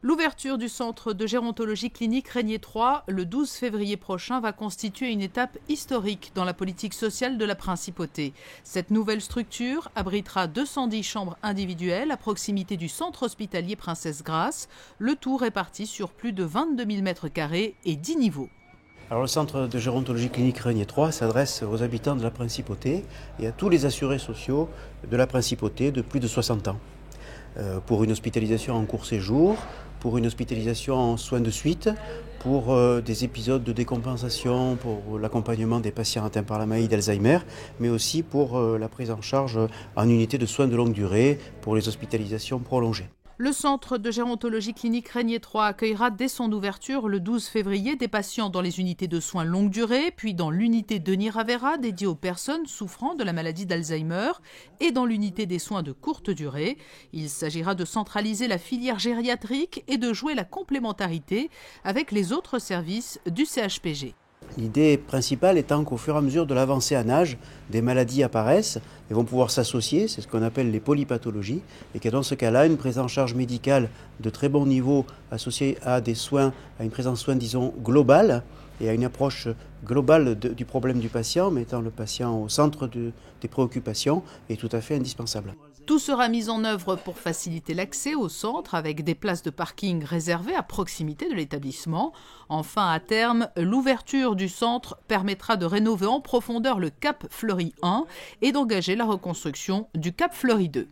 L'ouverture du centre de gérontologie clinique Régnier 3 le 12 février prochain va constituer une étape historique dans la politique sociale de la Principauté. Cette nouvelle structure abritera 210 chambres individuelles à proximité du centre hospitalier Princesse Grace, le tout réparti sur plus de 22 000 m² et 10 niveaux. Alors, le centre de gérontologie clinique Régnier 3 s'adresse aux habitants de la Principauté et à tous les assurés sociaux de la Principauté de plus de 60 ans. Pour une hospitalisation en court séjour, pour une hospitalisation en soins de suite, pour des épisodes de décompensation, pour l'accompagnement des patients atteints par la maladie d'Alzheimer, mais aussi pour la prise en charge en unité de soins de longue durée, pour les hospitalisations prolongées. Le centre de gérontologie clinique Régnier 3 accueillera dès son ouverture le 12 février des patients dans les unités de soins longue durée, puis dans l'unité Denis Ravera dédiée aux personnes souffrant de la maladie d'Alzheimer et dans l'unité des soins de courte durée. Il s'agira de centraliser la filière gériatrique et de jouer la complémentarité avec les autres services du CHPG. L'idée principale étant qu'au fur et à mesure de l'avancée en âge, des maladies apparaissent et vont pouvoir s'associer, c'est ce qu'on appelle les polypathologies, et que dans ce cas-là, une prise en charge médicale de très bon niveau associée à des soins, à une prise en soins, disons, globale, et à une approche globale du problème du patient, mettant le patient au centre des préoccupations, est tout à fait indispensable. Tout sera mis en œuvre pour faciliter l'accès au centre avec des places de parking réservées à proximité de l'établissement. Enfin, à terme, l'ouverture du centre permettra de rénover en profondeur le Cap Fleury 1 et d'engager la reconstruction du Cap Fleury 2.